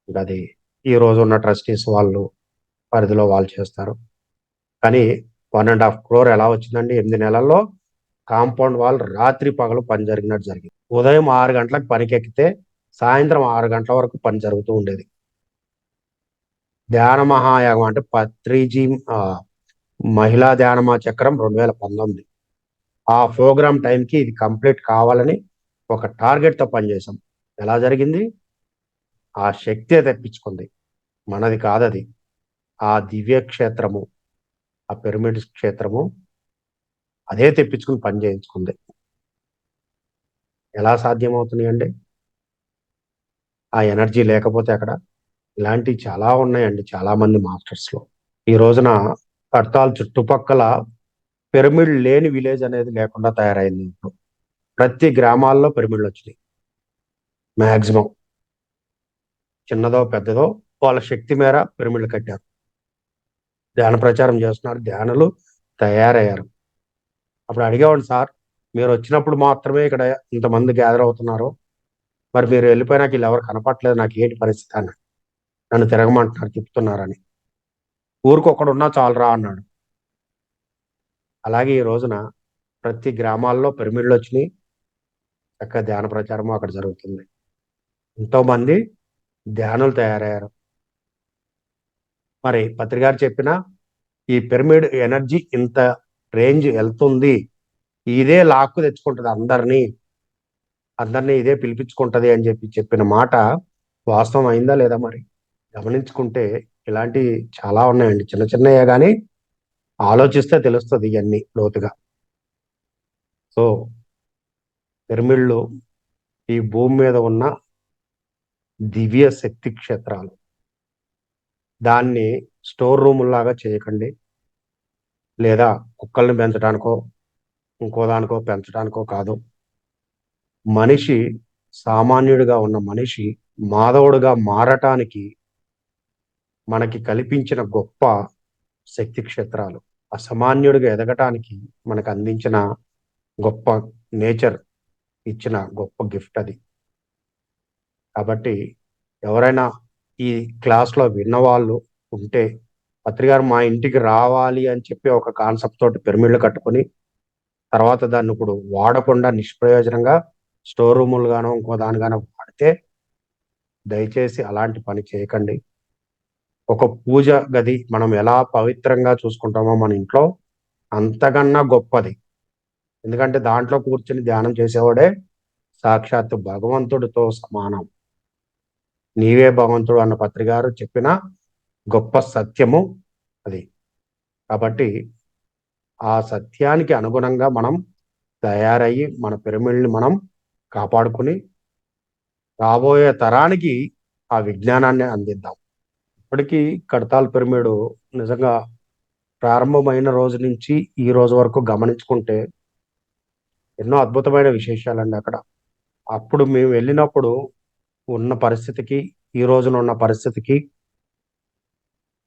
అది ఈ రోజు ఉన్న ట్రస్టీస్ వాళ్ళు పరిధిలో వాళ్ళు చేస్తారు. కానీ 1.5 crore ఎలా వచ్చిందండి? 8 నెలల్లో కాంపౌండ్ వాల్ రాత్రి పగలు పని జరిగినట్టు జరిగింది. ఉదయం 6 గంటలకు పనికెక్కితే సాయంత్రం 6 గంటల వరకు పని జరుగుతూ ఉండేది. ధ్యాన మహాయాగం అంటే పత్రిజీ మహిళా ధ్యానమా చక్రం 2019 ఆ ప్రోగ్రామ్ టైంకి ఇది కంప్లీట్ కావాలని ఒక టార్గెట్తో పనిచేసాం. ఎలా జరిగింది? ఆ శక్తి తెప్పించుకుంది, మనది కాదది. ఆ దివ్య క్షేత్రము, ఆ పిరమిడ్ క్షేత్రము అదే తెప్పించుకుని పని చేయించుకుంది. ఎలా సాధ్యమవుతున్నాయండి? ఆ ఎనర్జీ లేకపోతే అక్కడ. ఇలాంటివి చాలా ఉన్నాయండి చాలా మంది మాస్టర్స్లో. ఈ రోజున కడతాల్ చుట్టుపక్కల పిరమిడ్ లేని విలేజ్ అనేది లేకుండా తయారైంది. ఇప్పుడు ప్రతి గ్రామాల్లో పిరమిడ్లు వచ్చినాయి. మ్యాక్సిమం చిన్నదో పెద్దదో వాళ్ళ శక్తి మేర పిరమిడ్లు కట్టారు. ధ్యాన ప్రచారం చేస్తున్నారు, ధ్యానులు తయారయ్యారు. అప్పుడు అడిగేవాడిని, సార్ మీరు వచ్చినప్పుడు మాత్రమే ఇక్కడ ఇంతమంది గ్యాదర్ అవుతున్నారు, మరి మీరు వెళ్ళిపోయినాక వీళ్ళు ఎవరు కనపట్లేదు, నాకు ఏంటి పరిస్థితి అన్న. నన్ను తిరగమంటున్నారు, తిప్పుతున్నారని. ఊరికొక్కడున్నా చాలరా అన్నాడు. అలాగే ఈ రోజున ప్రతి గ్రామాల్లో పిరమిడ్లు వచ్చినాయి, చక్కగా ధ్యాన ప్రచారము అక్కడ జరుగుతుంది. ఎంతోమంది ధ్యానులు తయారయ్యారు. మరి పత్రికారు చెప్పిన ఈ పిరమిడ్ ఎనర్జీ ఇంత రేంజ్ వెళ్తుంది, ఇదే లాక్కు తెచ్చుకుంటుంది అందరినీ ఇదే పిలిపించుకుంటది అని చెప్పిన మాట వాస్తవం అయిందా లేదా? మరి గమనించుకుంటే ఇలాంటివి చాలా ఉన్నాయండి, చిన్న చిన్నయే కానీ ఆలోచిస్తే తెలుస్తుంది ఇవన్నీ లోతుగా. సో పిరమిడ్లు ఈ భూమి మీద ఉన్న దివ్య శక్తి క్షేత్రాలు. దాన్ని స్టోర్ రూముల్లాగా చేయకండి, లేదా కుక్కల్ని పెంచడానికో ఇంకో దానికో పెంచడానికో కాదు. మనిషి సామాన్యుడిగా ఉన్న మనిషి మాధవుడిగా మారటానికి మనకి కల్పించిన గొప్ప శక్తి క్షేత్రాలు. అసామాన్యుడిగా ఎదగటానికి మనకు అందించిన గొప్ప నేచర్ ఇచ్చిన గొప్ప గిఫ్ట్ అది. కాబట్టి ఎవరైనా ఈ క్లాస్లో విన్నవాళ్ళు ఉంటే పత్రికారు మా ఇంటికి రావాలి అని చెప్పి ఒక కాన్సెప్ట్ తోటి పిరమిడ్లు కట్టుకొని తర్వాత దాన్ని ఇప్పుడు వాడకుండా నిష్ప్రయోజనంగా స్టోర్ రూములుగానో ఇంకో దానిగానో వాడితే దయచేసి అలాంటి పని చేయకండి. ఒక పూజ గది మనం ఎలా పవిత్రంగా చూసుకుంటామో మన ఇంట్లో అంతకన్నా గొప్పది. ఎందుకంటే దాంట్లో కూర్చొని ధ్యానం చేసేవాడే సాక్షాత్తు భగవంతుడితో సమానం. నీవే భగవంతుడు అన్న పత్రికారు చెప్పిన గొప్ప సత్యము అది. కాబట్టి ఆ సత్యానికి అనుగుణంగా మనం తయారయ్యి మన పిరమిడ్ని మనం కాపాడుకుని రాబోయే తరానికి ఆ విజ్ఞానాన్ని అందిద్దాం. ఇప్పటికీ కడతాల్ పిరమిడ్ నిజంగా ప్రారంభమైన రోజు నుంచి ఈ రోజు వరకు గమనించుకుంటే ఎన్నో అద్భుతమైన విశేషాలండి అక్కడ. అప్పుడు మేము వెళ్ళినప్పుడు ఉన్న పరిస్థితికి ఈ రోజున ఉన్న పరిస్థితికి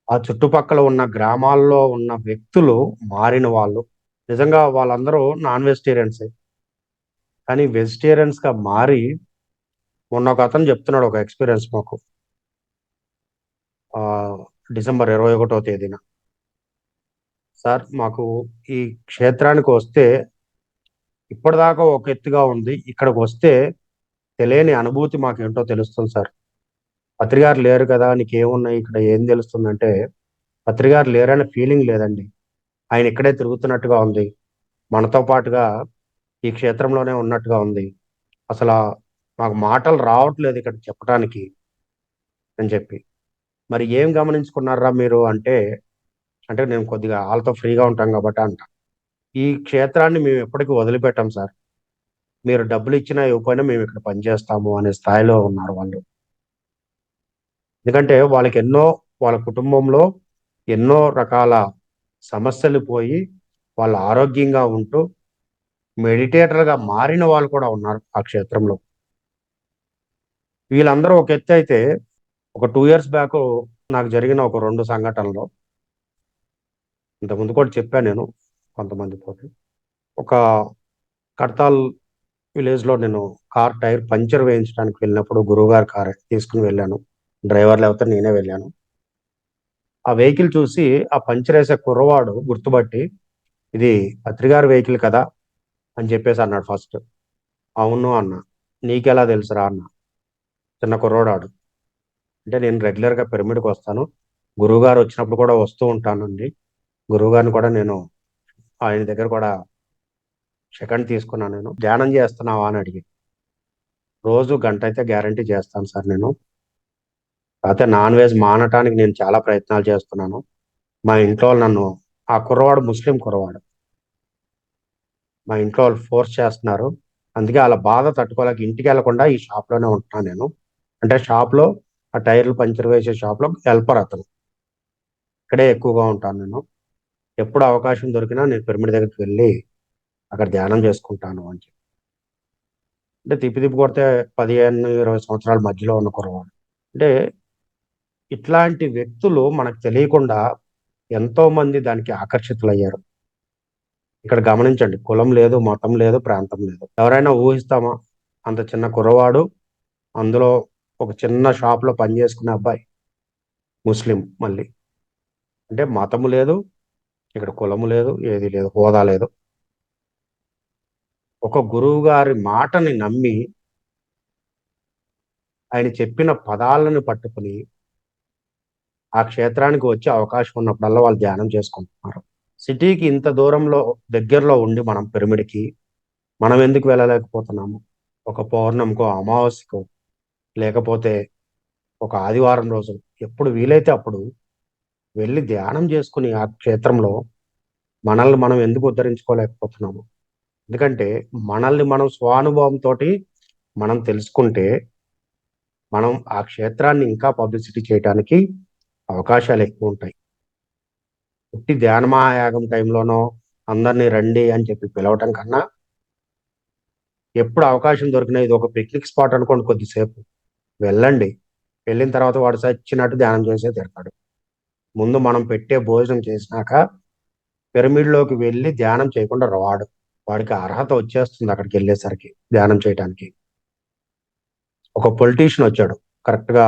ఆ చుట్టుపక్కల ఉన్న గ్రామాల్లో ఉన్న వ్యక్తులు మారిన వాళ్ళు. నిజంగా వాళ్ళందరూ నాన్ వెజిటేరియన్సే, కానీ వెజిటేరియన్స్గా మారి మొన్న ఒక అతను చెప్తున్నాడు ఒక ఎక్స్పీరియన్స్ మాకు. December 21వ తేదీన సార్ మాకు ఈ క్షేత్రానికి వస్తే ఇప్పటిదాకా ఒక ఎత్తుగా ఉంది, ఇక్కడికి వస్తే తెలియని అనుభూతి మాకేంటో తెలుస్తుంది సార్. పత్రికారు లేరు కదా, నీకేమున్నాయి ఇక్కడ ఏం తెలుస్తుందంటే, పత్రికారు లేరనే ఫీలింగ్ లేదండి. ఆయన ఇక్కడే తిరుగుతున్నట్టుగా ఉంది, మనతో పాటుగా ఈ క్షేత్రంలోనే ఉన్నట్టుగా ఉంది. అసలు మాకు మాటలు రావట్లేదు ఇక్కడ చెప్పడానికి అని చెప్పి. మరి ఏం గమనించుకున్నారా మీరు అంటే, అంటే నేను కొద్దిగా వాళ్ళతో ఫ్రీగా ఉంటాం కాబట్టి అంట, ఈ క్షేత్రాన్ని మేము ఎప్పటికీ వదిలిపెట్టాం సార్. మీరు డబ్బులు ఇచ్చినా ఇవ్వకపోయినా మేము ఇక్కడ పనిచేస్తాము అనే స్థాయిలో ఉన్నారు వాళ్ళు. ఎందుకంటే వాళ్ళకి వాళ్ళ కుటుంబంలో ఎన్నో రకాల సమస్యలు పోయి వాళ్ళు ఆరోగ్యంగా ఉంటూ మెడిటేటర్గా మారిన వాళ్ళు కూడా ఉన్నారు ఆ క్షేత్రంలో. వీళ్ళందరూ ఒక ఎత్తు అయితే, ఒక 2 years బ్యాక్ నాకు జరిగిన ఒక 2 సంఘటనలు ఇంతకుముందు కూడా చెప్పాను నేను కొంతమందితోటి. ఒక కడతాల్ విలేజ్లో నేను కార్ టైర్ పంచర్ వేయించడానికి వెళ్ళినప్పుడు గురువుగారి కార్ తీసుకుని వెళ్ళాను. డ్రైవర్ లేకపోతే నేనే వెళ్ళాను. ఆ వెహికల్ చూసి ఆ పంచర్ వేసే కుర్రవాడు గుర్తుపట్టి, ఇది పత్రికారి వెహికల్ కదా అని చెప్పేసి అన్నాడు ఫస్ట్. అవును అన్న. నీకెలా తెలుసురా అన్న. చిన్న కుర్రోడాడు. అంటే నేను రెగ్యులర్గా పిరమిడ్కి వస్తాను, గురువుగారు వచ్చినప్పుడు కూడా వస్తూ ఉంటానండి, గురువుగారిని కూడా నేను ఆయన దగ్గర కూడా సెకండ్ తీసుకున్నాను, నేను ధ్యానం చేస్తున్నావా అని అడిగి. రోజు గంట అయితే గ్యారంటీ చేస్తాను సార్ నేను, కాకపోతే నాన్ వెజ్ మానటానికి నేను చాలా ప్రయత్నాలు చేస్తున్నాను. మా ఇంట్లో వాళ్ళు నన్ను, ఆ కుర్రవాడు ముస్లిం కుర్రవాడు, మా ఇంట్లో వాళ్ళు ఫోర్స్ చేస్తున్నారు. అందుకే వాళ్ళ బాధ తట్టుకోలేక ఇంటికి వెళ్లకుండా ఈ షాప్లోనే ఉంటున్నాను నేను. అంటే షాప్లో, ఆ టైర్లు పంచర్ వేసే షాప్లో హెల్పర్ అతను. ఇక్కడే ఎక్కువగా ఉంటాను నేను. ఎప్పుడు అవకాశం దొరికినా నేను పిరమిడ్ దగ్గరికి వెళ్ళి అక్కడ ధ్యానం చేసుకుంటాను అని చెప్పి. అంటే తిప్పి తిప్పి కొడితే 15-20 సంవత్సరాల మధ్యలో ఉన్న కుర్రవాడు. అంటే ఇట్లాంటి వ్యక్తులు మనకు తెలియకుండా ఎంతో మంది దానికి ఆకర్షితులయ్యారు. ఇక్కడ గమనించండి, కులం లేదు, మతం లేదు, ప్రాంతం లేదు. ఎవరైనా ఊహిస్తామా? అంత చిన్న కుర్రవాడు, అందులో ఒక చిన్న షాప్ లో పనిచేసుకునే అబ్బాయి, ముస్లిం మళ్ళీ. అంటే మతము లేదు, ఇక్కడ కులము లేదు, ఏది లేదు, హోదా లేదు. ఒక గురువు గారి మాటని నమ్మి ఆయన చెప్పిన పదాలను పట్టుకుని ఆ క్షేత్రానికి వచ్చే అవకాశం ఉన్నప్పుడల్లా వాళ్ళు ధ్యానం చేసుకుంటున్నారు. సిటీకి ఇంత దూరంలో దగ్గరలో ఉండి మనం పిరమిడ్కి మనం ఎందుకు వెళ్ళలేకపోతున్నాము? ఒక పౌర్ణమికో, అమావాస్యకో, లేకపోతే ఒక ఆదివారం రోజు ఎప్పుడు వీలైతే అప్పుడు వెళ్ళి ధ్యానం చేసుకుని ఆ క్షేత్రంలో మనల్ని మనం ఎందుకు ఉద్ధరించుకోలేకపోతున్నాము? ఎందుకంటే మనల్ని మనం స్వానుభవంతో మనం తెలుసుకుంటే మనం ఆ క్షేత్రాన్ని ఇంకా పబ్లిసిటీ చేయడానికి అవకాశాలు ఎక్కువ ఉంటాయి. పుట్టి ధ్యాన మహాయాగం టైంలోనో అందరినీ రండి అని చెప్పి పిలవటం కన్నా, ఎప్పుడు అవకాశం దొరికినా ఇది ఒక పిక్నిక్ స్పాట్ అనుకోండి, కొద్దిసేపు వెళ్ళండి. వెళ్ళిన తర్వాత వాడు చచ్చినట్టు ధ్యానం చేసే తిడతాడు. ముందు మనం పెట్టే భోజనం చేసినాక పిరమిడ్లోకి వెళ్ళి ధ్యానం చేయకుండా రాడు. వాడికి అర్హత వచ్చేస్తుంది అక్కడికి వెళ్ళేసరికి ధ్యానం చేయడానికి. ఒక పొలిటీషియన్ వచ్చాడు కరెక్ట్గా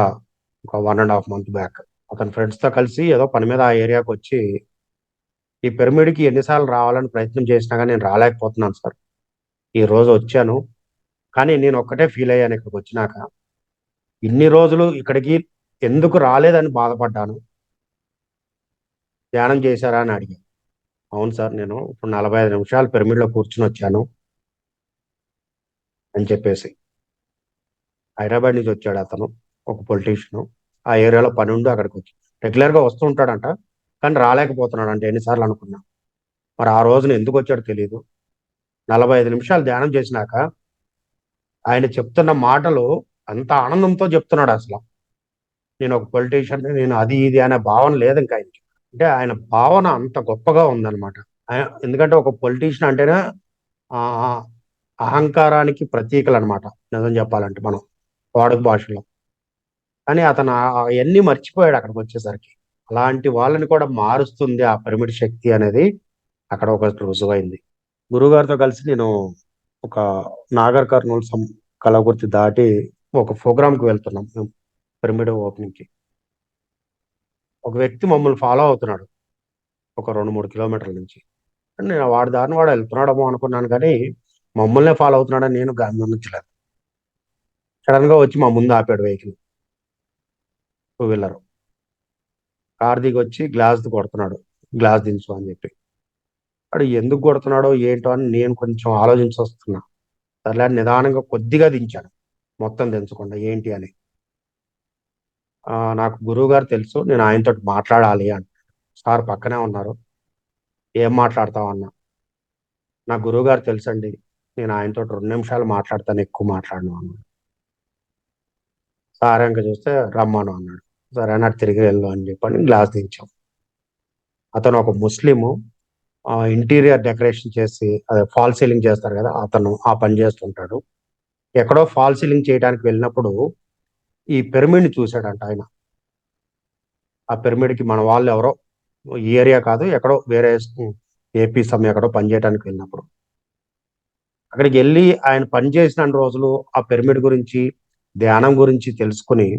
ఒక 1.5 month బ్యాక్. అతని ఫ్రెండ్స్తో కలిసి ఏదో పని మీద ఆ ఏరియాకి వచ్చి, ఈ పిరమిడ్కి ఎన్నిసార్లు రావాలని ప్రయత్నం చేసినా కానీ నేను రాలేకపోతున్నాను సార్. ఈ రోజు వచ్చాను, కానీ నేను ఒక్కటే ఫీల్ అయ్యాను ఇక్కడికి వచ్చినాక, ఇన్ని రోజులు ఇక్కడికి ఎందుకు రాలేదని బాధపడ్డాను. ధ్యానం చేశారా అని అడిగాను. అవును సార్, నేను ఇప్పుడు 45 నిమిషాలు పిరమిడ్లో కూర్చుని వచ్చాను అని చెప్పేసి. హైదరాబాద్ నుంచి వచ్చాడు అతను, ఒక పొలిటీషియన్. ఆ ఏరియాలో పని ఉండి అక్కడికి వచ్చి రెగ్యులర్గా వస్తూ ఉంటాడంట, కానీ రాలేకపోతున్నాడు అంటే ఎన్నిసార్లు అనుకున్నా. మరి ఆ రోజున ఎందుకు వచ్చాడో తెలియదు. 45 నిమిషాలు ధ్యానం చేసినాక ఆయన చెప్తున్న మాటలు అంత ఆనందంతో చెప్తున్నాడు అసలు. నేను ఒక పొలిటీషియన్, నేను అది ఇది అనే భావన లేదు ఇంకా ఆయనకి. అంటే ఆయన భావన అంత గొప్పగా ఉందన్నమాట. ఎందుకంటే ఒక పొలిటీషియన్ అంటేనే ఆ అహంకారానికి ప్రతీకలు అనమాట, నిజం చెప్పాలంటే మనం వాడుక భాషలో. కానీ అతను అవన్నీ మర్చిపోయాడు అక్కడికి వచ్చేసరికి. అలాంటి వాళ్ళని కూడా మారుస్తుంది ఆ పిరమిడ్ శక్తి అనేది అక్కడ ఒక రుజువైంది. గురువుగారితో కలిసి నేను ఒక నాగర్ కర్నూలు కలవకుర్తి దాటి ఒక ప్రోగ్రామ్కి వెళ్తున్నాం మేము, పిరమిడ్ ఓపెనింగ్కి. ఒక వ్యక్తి మమ్మల్ని ఫాలో అవుతున్నాడు. ఒక 2-3 కిలోమీటర్ల నుంచి. నేను వాడి దారిని వాడు వెళ్తున్నాడేమో అనుకున్నాను, కానీ మమ్మల్నే ఫాలో అవుతున్నాడని నేను గమనించలేదు. సడన్ గా వచ్చి మా ముందు ఆపాడు వెహికల్, 2 వీలర్. కార్ దిగి వచ్చి గ్లాస్ కొడుతున్నాడు, గ్లాస్ దించు అని చెప్పి. వాడు ఎందుకు కొడుతున్నాడో ఏంటో అని నేను కొంచెం ఆలోచించి వస్తున్నా. సర్లే నిదానంగా కొద్దిగా దించాను, మొత్తం దించకుండా. ఏంటి అని, నాకు గురువు గారు తెలుసు, నేను ఆయనతో మాట్లాడాలి అని. సార్ పక్కనే ఉన్నారు. ఏం మాట్లాడతావు అన్నా. నా గురువు గారు తెలుసండి, నేను ఆయనతో 2 నిమిషాలు మాట్లాడతాను, ఎక్కువ మాట్లాడను అన్నాడు. సార్ ఇంకా చూస్తే రమ్మను అన్నాడు. సరే అన్నాడు, తిరిగి వెళ్ళు అని చెప్పని గ్లాస్ దించాం. అతను ఒక ముస్లిము, ఇంటీరియర్ డెకరేషన్ చేసి అదే ఫాల్ సీలింగ్ చేస్తారు కదా, అతను ఆ పని చేస్తుంటాడు. ఎక్కడో ఫాల్ సీలింగ్ చేయడానికి వెళ్ళినప్పుడు ఈ పిరమిడ్ చూశాడంట ఆయన. ఆ పిరమిడ్ కి మన వాళ్ళు ఎవరో, ఈ ఏరియా కాదు, ఎక్కడో వేరే ఏపీ ఎక్కడో పని చేయడానికి వెళ్ళినప్పుడు అక్కడికి వెళ్ళి ఆయన పని చేసిన రోజులు ఆ పిరమిడ్ గురించి, ధ్యానం గురించి తెలుసుకుని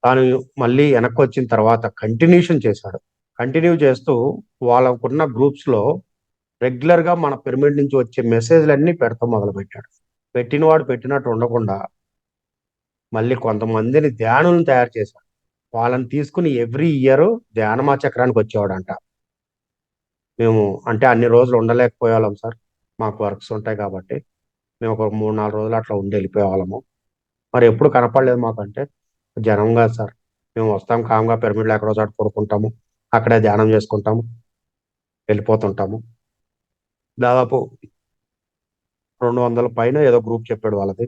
తాను మళ్ళీ వెనక్కి వచ్చిన తర్వాత కంటిన్యూషన్ చేశాడు. కంటిన్యూ చేస్తూ వాళ్ళకున్న గ్రూప్స్ లో రెగ్యులర్ గా మన పిరమిడ్ నుంచి వచ్చే మెసేజ్లన్నీ పెడతాం మొదలు పెట్టాడు. పెట్టినవాడు పెట్టినట్టు ఉండకుండా మళ్ళీ కొంతమందిని ధ్యానులను తయారు చేశాడు. వాళ్ళని తీసుకుని ఎవ్రీ ఇయర్ ధ్యానమా చక్రానికి వచ్చేవాడంట. మేము అంటే అన్ని రోజులు ఉండలేకపోయేవాళ్ళం సార్, మాకు వర్క్స్ ఉంటాయి కాబట్టి. మేము ఒక 3-4 రోజులు అట్లా ఉండి వెళ్ళిపోయేవాళ్ళము. మరి ఎప్పుడు కనపడలేదు మాకు అంటే, జనం కాదు సార్, మేము వస్తాం కామ్గా పిరమిడ్లో ఎక్కడో చోట పడుకుంటాము, అక్కడే ధ్యానం చేసుకుంటాము, వెళ్ళిపోతుంటాము. దాదాపు 200 పైన ఏదో గ్రూప్ చెప్పాడు వాళ్ళది.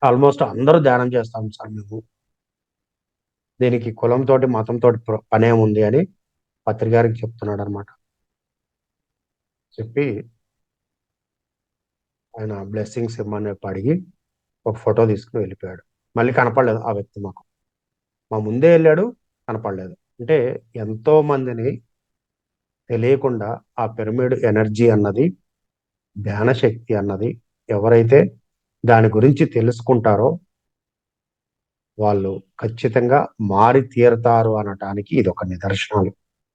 ఆల్మోస్ట్ అందరూ ధ్యానం చేస్తాం సార్ మేము. దీనికి కులంతో మతంతో పనేముంది అని పత్రికారికి చెప్తున్నాడు అనమాట. చెప్పి ఆయన బ్లెస్సింగ్స్ ఇమ్మని అడిగి ఒక ఫోటో తీసుకుని వెళ్ళిపోయాడు. మళ్ళీ కనపడలేదు ఆ వ్యక్తి మాకు. మా ముందే వెళ్ళాడు, కనపడలేదు. అంటే ఎంతో మందిని తెలియకుండా ఆ పిరమిడ్ ఎనర్జీ అన్నది, ధ్యాన శక్తి అన్నది ఎవరైతే దాని గురించి తెలుసుకుంటారో వాళ్ళు ఖచ్చితంగా మారి తీరతారు అనటానికి ఇది ఒక నిదర్శనాలు.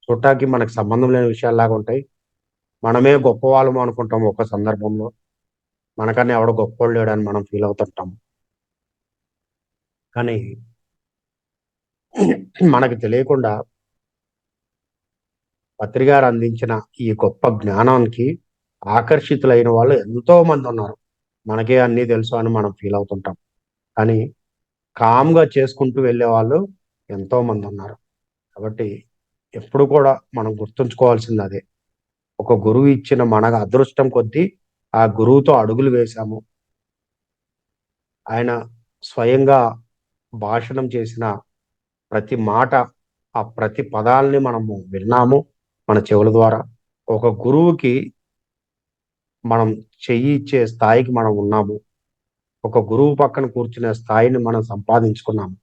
చూడటానికి మనకు సంబంధం లేని విషయాల్లాగా ఉంటాయి. మనమే గొప్పవాళ్ళము అనుకుంటాం ఒక సందర్భంలో, మనకన్నా ఎవడో గొప్పోళ్ళు లేడని మనం ఫీల్ అవుతుంటాం. కానీ మనకు తెలియకుండా పత్రికారు అందించిన ఈ గొప్ప జ్ఞానానికి ఆకర్షితులైన వాళ్ళు ఎంతో మంది ఉన్నారు. మనకే అన్నీ తెలుసు అని మనం ఫీల్ అవుతుంటాం, కానీ కామ్గా చేసుకుంటూ వెళ్ళే వాళ్ళు ఎంతో మంది ఉన్నారు. కాబట్టి ఎప్పుడు కూడా మనం గుర్తుంచుకోవాల్సింది అదే. ఒక గురువు ఇచ్చిన మన అదృష్టం కొద్దీ ఆ గురువుతో అడుగులు వేశాము. ఆయన స్వయంగా భాషణం చేసిన ప్రతి మాట, ఆ ప్రతి పదాలని మనము విన్నాము మన చెవుల ద్వారా. ఒక గురువుకి మనం చెయ్యి ఇచ్చే స్థాయికి మనం ఉన్నాము. ఒక గురువు పక్కన కూర్చునే స్థాయిని మనం సంపాదించుకున్నాము.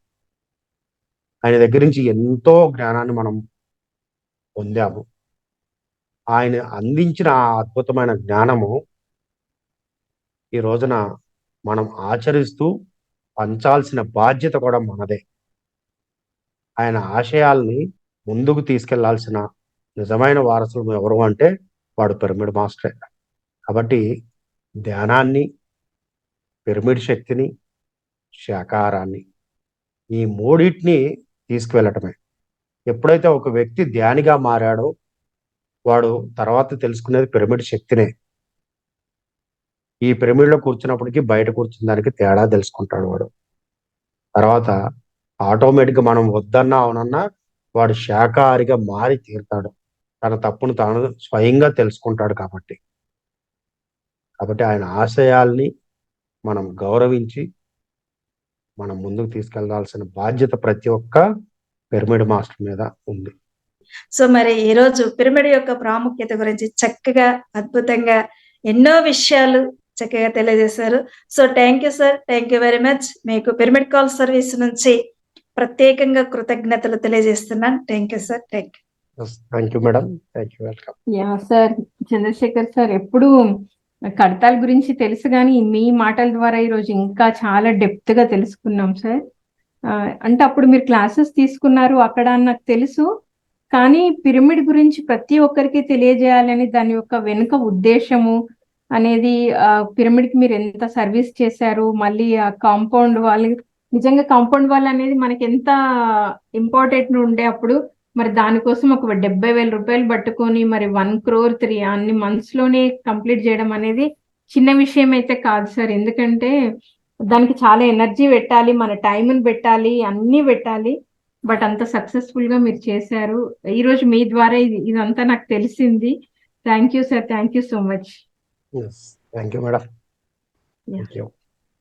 ఆయన దగ్గర నుంచి ఎంతో జ్ఞానాన్ని మనం పొందాము. ఆయన అందించిన ఆ అద్భుతమైన జ్ఞానము ఈ రోజున మనం ఆచరిస్తూ పంచాల్సిన బాధ్యత కూడా మనదే. ఆయన ఆశయాల్ని ముందుకు తీసుకెళ్లాల్సిన నిజమైన వారసులు ఎవరు అంటే వాడు పిరమిడ్ మాస్టరే. కాబట్టి ధ్యానాన్ని, పిరమిడ్ శక్తిని, శాకాహారాన్ని, ఈ మూడింటిని తీసుకువెళ్ళటమే. ఎప్పుడైతే ఒక వ్యక్తి ధ్యానిగా మారాడో వాడు తర్వాత తెలుసుకునేది పిరమిడ్ శక్తినే. ఈ పిరమిడ్ లో కూర్చున్నప్పటికీ బయట కూర్చున్న దానికి తేడా తెలుసుకుంటాడు వాడు. తర్వాత ఆటోమేటిక్ గా మనం వద్దన్నా అవునన్నా వాడు శాకాహారిగా మారి తీరుతాడు. తన తప్పును తాను స్వయంగా తెలుసుకుంటాడు కాబట్టి. ఆయన ఆశయాల్ని మనం గౌరవించి మనం ముందుకు తీసుకెళ్లాల్సిన బాధ్యత ప్రతి ఒక్క పిరమిడ్ మాస్టర్ మీద ఉంది. సో మరి ఈ రోజు పిరమిడ్ యొక్క ప్రాముఖ్యత గురించి చక్కగా, అద్భుతంగా ఎన్నో విషయాలు చక్కగా తెలియజేశారు. So thank you sir, thank you very much. మీకు పిరమిడ్ కాల్ సర్వీస్ నుంచి ప్రత్యేకంగా కృతజ్ఞతలు తెలియజేస్తున్నాను. Thank you sir, thank you. Thank you madam, thank you, welcome. Yeah sir, Chandrashekhar sir ఎప్పుడు కడతాల గురించి తెలుసు, కానీ మీ మాటల ద్వారా ఈరోజు ఇంకా చాలా డెప్త్ గా తెలుసుకున్నాం సార్. అంటే అప్పుడు మీరు క్లాసెస్ తీసుకున్నారు అక్కడ అని నాకు తెలుసు, కానీ పిరమిడ్ గురించి ప్రతి ఒక్కరికి తెలియజేయాలని దాని యొక్క వెనుక ఉద్దేశము అనేది, పిరమిడ్ కి మీరు ఎంత సర్వీస్ చేశారు, మళ్ళీ ఆ కాంపౌండ్ వాళ్ళు, నిజంగా కాంపౌండ్ వాళ్ళు అనేది మనకి ఎంత ఇంపార్టెంట్ ఉండే అప్పుడు, మరి దానికోసం ఒక 70,000 రూపాయలు పట్టుకొని మరి 1 crore 3 అన్ని months లోనే కంప్లీట్ చేయడం అనేది చిన్న విషయం అయితే కాదు సార్. ఎందుకంటే దానికి చాలా ఎనర్జీ పెట్టాలి, మన టైంని పెట్టాలి, అన్ని పెట్టాలి. బట్ అంత సక్సెస్ఫుల్ గా మీరు చేశారు. ఈ రోజు మీ ద్వారా ఇదంతా నాకు తెలిసింది. Thank you sir, thank you so much. Thank you madam. Thank you.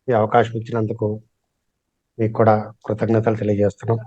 ఈ అవకాశం ఇచ్చినందుకు మీకు కూడా కృతజ్ఞతలు తెలియజేస్తున్నాం.